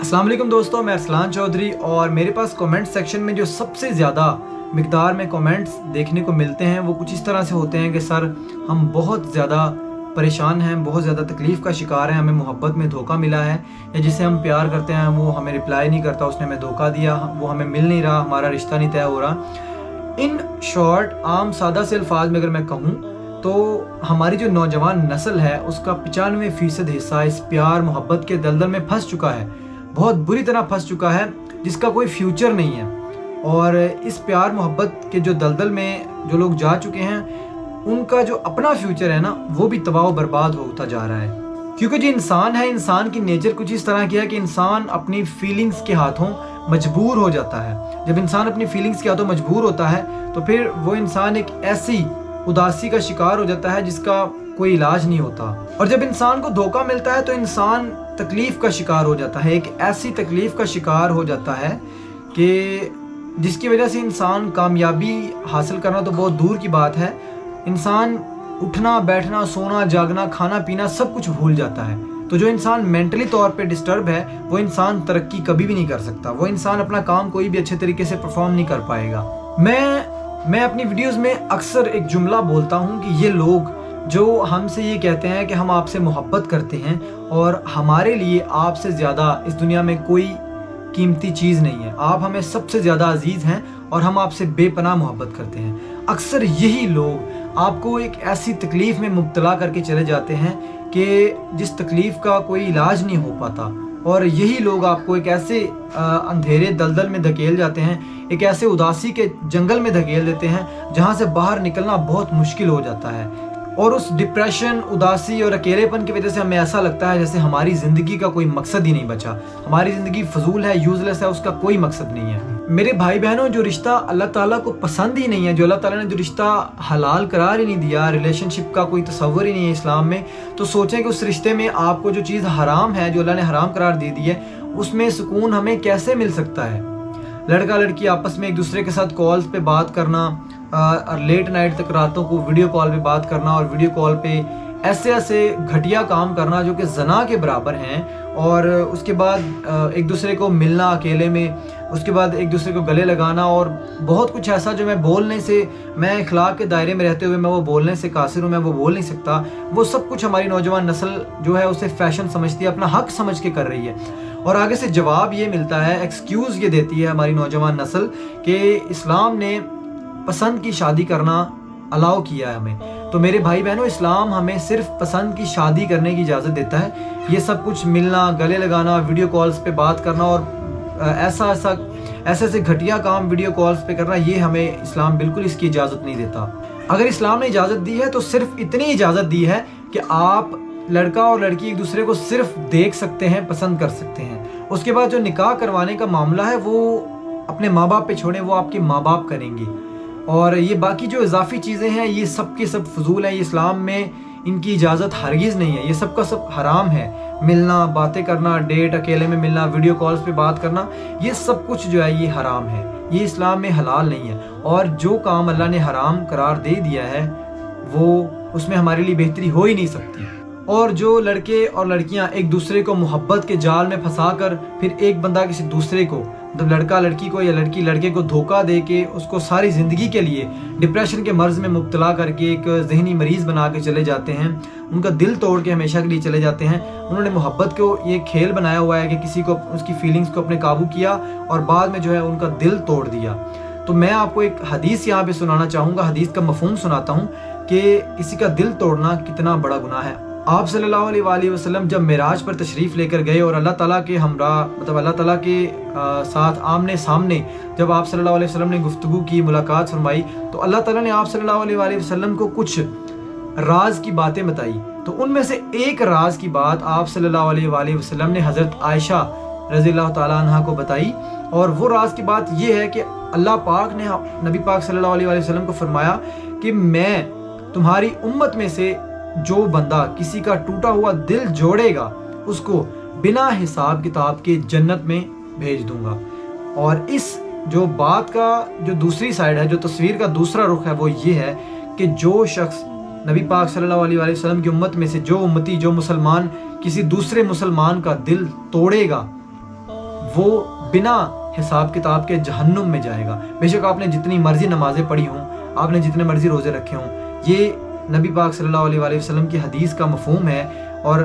अस्सलाम वालेकुम दोस्तों, मैं अरसलान चौधरी और मेरे पास कमेंट सेक्शन में जो सबसे ज़्यादा मिकदार में कमेंट्स देखने को मिलते हैं वो कुछ इस तरह से होते हैं कि सर हम बहुत ज़्यादा परेशान हैं, बहुत ज़्यादा तकलीफ़ का शिकार हैं, हमें मोहब्बत में धोखा मिला है, या जिसे हम प्यार करते हैं वो हमें रिप्लाई नहीं करता, उसने हमें धोखा दिया, वो हमें मिल नहीं रहा, हमारा रिश्ता नहीं तय हो रहा। इन शॉर्ट आम सादा से अल्फाज में अगर मैं कहूँ तो हमारी जो नौजवान नस्ल है उसका 95% हिस्सा इस प्यार मोहब्बत के दलदल में फंस चुका है, बहुत बुरी तरह फंस चुका है, जिसका कोई फ्यूचर नहीं है। और इस प्यार मोहब्बत के जो दलदल में जो लोग जा चुके हैं उनका जो अपना फ्यूचर है ना वो भी तबाह बर्बाद होता जा रहा है। क्योंकि जो इंसान है, इंसान की नेचर कुछ इस तरह की है कि इंसान अपनी फीलिंग्स के हाथों मजबूर हो जाता है। जब इंसान अपनी फीलिंग्स के हाथों मजबूर होता है तो फिर वो इंसान एक ऐसी उदासी का शिकार हो जाता है जिसका कोई इलाज नहीं होता। और जब इंसान को धोखा मिलता है तो इंसान तकलीफ़ का शिकार हो जाता है, एक ऐसी तकलीफ़ का शिकार हो जाता है कि जिसकी वजह से इंसान कामयाबी हासिल करना तो बहुत दूर की बात है, इंसान उठना बैठना सोना जागना खाना पीना सब कुछ भूल जाता है। तो जो इंसान मेंटली तौर पे डिस्टर्ब है वो इंसान तरक्की कभी भी नहीं कर सकता, वो इंसान अपना काम कोई भी अच्छे तरीके से परफॉर्म नहीं कर पाएगा। मैं अपनी वीडियोस में अक्सर एक जुमला बोलता हूँ कि ये लोग जो हमसे ये कहते हैं कि हम आपसे मोहब्बत करते हैं और हमारे लिए आपसे ज़्यादा इस दुनिया में कोई कीमती चीज़ नहीं है, आप हमें सबसे ज़्यादा अजीज़ हैं और हम आपसे बेपनाह मोहब्बत करते हैं, अक्सर यही लोग आपको एक ऐसी तकलीफ़ में मुब्तला करके चले जाते हैं कि जिस तकलीफ़ का कोई इलाज नहीं हो पाता। और यही लोग आपको एक ऐसे अंधेरे दलदल में धकेल जाते हैं, एक ऐसे उदासी के जंगल में धकेल देते हैं जहाँ से बाहर निकलना बहुत मुश्किल हो जाता है। और उस डिप्रेशन, उदासी और अकेलेपन की वजह से हमें ऐसा लगता है जैसे हमारी ज़िंदगी का कोई मकसद ही नहीं बचा, हमारी ज़िंदगी फजूल है, यूजलेस है, उसका कोई मकसद नहीं है। मेरे भाई बहनों, जो रिश्ता अल्लाह ताला को पसंद ही नहीं है, जो अल्लाह ताला ने जो रिश्ता हलाल करार ही नहीं दिया, रिलेशनशिप का कोई तस्वर ही नहीं है इस्लाम में, तो सोचें कि उस रिश्ते में आपको जो चीज़ हराम है, जो अल्लाह ने हराम करार दे दी है, उसमें सुकून हमें कैसे मिल सकता है। लड़का लड़की आपस में एक दूसरे के साथ कॉल्स पे बात करना, लेट नाइट तक रातों को वीडियो कॉल पे बात करना और वीडियो कॉल पे ऐसे ऐसे घटिया काम करना जो कि ज़ना के बराबर हैं, और उसके बाद एक दूसरे को मिलना अकेले में, उसके बाद एक दूसरे को गले लगाना और बहुत कुछ ऐसा जो मैं बोलने से, मैं इखलाक के दायरे में रहते हुए मैं वो बोलने से कासिर हूँ, मैं वो बोल नहीं सकता। वो सब कुछ हमारी नौजवान नस्ल जो है उसे फ़ैशन समझती है, अपना हक समझ के कर रही है। और आगे से जवाब ये मिलता है, एक्सक्यूज़ ये देती है हमारी नौजवान नस्ल कि इस्लाम ने पसंद की शादी करना अलाउ किया है हमें। तो मेरे भाई बहनों, इस्लाम हमें सिर्फ पसंद की शादी करने की इजाज़त देता है। ये सब कुछ मिलना, गले लगाना, वीडियो कॉल्स पे बात करना और ऐसे घटिया काम वीडियो कॉल्स पे करना, ये हमें इस्लाम बिल्कुल इसकी इजाज़त नहीं देता। अगर इस्लाम ने इजाज़त दी है तो सिर्फ इतनी इजाज़त दी है कि आप लड़का और लड़की एक दूसरे को सिर्फ देख सकते हैं, पसंद कर सकते हैं। उसके बाद जो निकाह करवाने का मामला है वो अपने माँ बाप पे छोड़ें, वो आपके माँ बाप करेंगे। और ये बाकी जो इजाफी चीज़ें हैं ये सब के सब फजूल हैं, ये इस्लाम में इनकी इजाज़त हरगिज़ नहीं है, ये सब का सब हराम है। मिलना, बातें करना, डेट अकेले में मिलना, वीडियो कॉल्स पे बात करना, ये सब कुछ जो है ये हराम है, ये इस्लाम में हलाल नहीं है। और जो काम अल्लाह ने हराम करार दे दिया है वो उसमें हमारे लिए बेहतरी हो ही नहीं सकती। और जो लड़के और लड़कियां एक दूसरे को मोहब्बत के जाल में फंसाकर फिर एक बंदा किसी दूसरे को, मतलब लड़का लड़की को या लड़की लड़के को धोखा दे के उसको सारी ज़िंदगी के लिए डिप्रेशन के मर्ज़ में मुब्तला करके एक जहनी मरीज़ बना के चले जाते हैं, उनका दिल तोड़ के हमेशा के लिए चले जाते हैं। उन्होंने मोहब्बत को ये खेल बनाया हुआ है कि किसी को उसकी फीलिंग्स को अपने काबू किया और बाद में जो है उनका दिल तोड़ दिया। तो मैं आपको एक हदीस यहाँ पे सुनाना चाहूँगा, हदीस का मफहूम सुनाता हूँ कि किसी का दिल तोड़ना कितना बड़ा गुनाह है। आप सल्लल्लाहु अलैहि वसल्लम जब मेराज पर तशरीफ़ लेकर गए और अल्लाह ताला के हमरा, मतलब अल्लाह ताला के साथ आमने सामने जब आप सल्लल्लाहु अलैहि वसल्लम ने गुफ्तगू की, मुलाकात फरमाई, तो अल्लाह ताला ने आप सल्लल्लाहु अलैहि वसल्लम को कुछ राज की बातें बताई। तो उनमें से एक राज की बात आप सल्लल्लाहु अलैहि वसल्लम ने हज़रत आयशा रज़ियल्लाहु ताला अन्हा को बताई। और वो राज की बात ये है कि अल्लाह पाक ने नबी पाक सल्लल्लाहु अलैहि वसल्लम को फरमाया कि मैं तुम्हारी उम्मत में से जो बंदा किसी का टूटा हुआ दिल जोड़ेगा उसको बिना हिसाब किताब के जन्नत में भेज दूंगा। और इस जो बात का जो दूसरी साइड है, जो तस्वीर का दूसरा रुख है, वो ये है कि जो शख्स नबी पाक सल्लल्लाहु अलैहि वसल्लम की उम्मत में से जो उम्मती, जो मुसलमान किसी दूसरे मुसलमान का दिल तोड़ेगा وہ بنا حساب کتاب کے جہنم میں جائے گا۔ بے شک آپ نے جتنی مرضی نمازیں پڑھی ہوں، آپ نے جتنے مرضی روزے رکھے ہوں، یہ نبی پاک صلی اللہ علیہ وآلہ وسلم کی حدیث کا مفہوم ہے، اور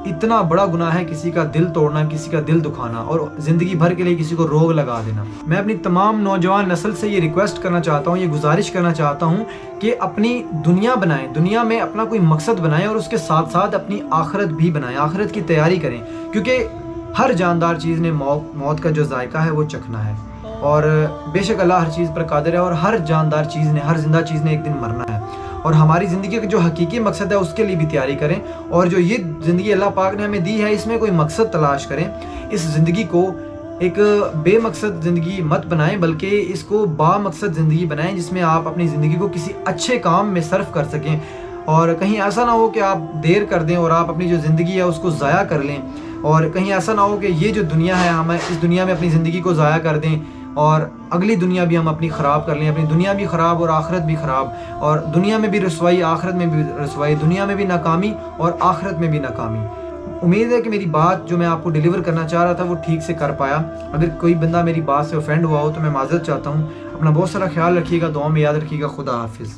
اتنا بڑا گناہ ہے کسی کا دل توڑنا، کسی کا دل دکھانا اور زندگی بھر کے لیے کسی کو روگ لگا دینا۔ میں اپنی تمام نوجوان نسل سے یہ ریکویسٹ کرنا چاہتا ہوں، یہ گزارش کرنا چاہتا ہوں کہ اپنی دنیا بنائیں، دنیا میں اپنا کوئی مقصد بنائیں، اور اس کے ساتھ ساتھ اپنی آخرت بھی بنائیں، آخرت کی تیاری کریں، کیونکہ ہر جاندار چیز نے موت کا جو ذائقہ ہے وہ چکھنا ہے، اور بے شک اللہ ہر چیز پر قادر ہے، اور ہر جاندار چیز نے، ہر زندہ چیز نے ایک دن مرنا ہے، اور ہماری زندگی کا جو حقیقی مقصد ہے اس کے لیے بھی تیاری کریں، اور جو یہ زندگی اللہ پاک نے ہمیں دی ہے اس میں کوئی مقصد تلاش کریں۔ اس زندگی کو ایک بے مقصد زندگی مت بنائیں، بلکہ اس کو با مقصد زندگی بنائیں، جس میں آپ اپنی زندگی کو کسی اچھے کام میں صرف کر سکیں، اور کہیں ایسا نہ ہو کہ آپ دیر کر دیں اور آپ اپنی جو زندگی ہے اس کو ضائع کر لیں، اور کہیں ایسا نہ ہو کہ یہ جو دنیا ہے ہم اس دنیا میں اپنی زندگی کو ضائع کر دیں اور اگلی دنیا بھی ہم اپنی خراب کر لیں، اپنی دنیا بھی خراب اور آخرت بھی خراب، اور دنیا میں بھی رسوائی، آخرت میں بھی رسوائی، دنیا میں بھی ناکامی اور آخرت میں بھی ناکامی۔ امید ہے کہ میری بات جو میں آپ کو ڈیلیور کرنا چاہ رہا تھا وہ ٹھیک سے کر پایا۔ اگر کوئی بندہ میری بات سے اوفینڈ ہوا ہو تو میں معذرت چاہتا ہوں۔ اپنا بہت سارا خیال رکھیے گا، دعاؤں میں یاد رکھیے گا۔ خدا حافظ۔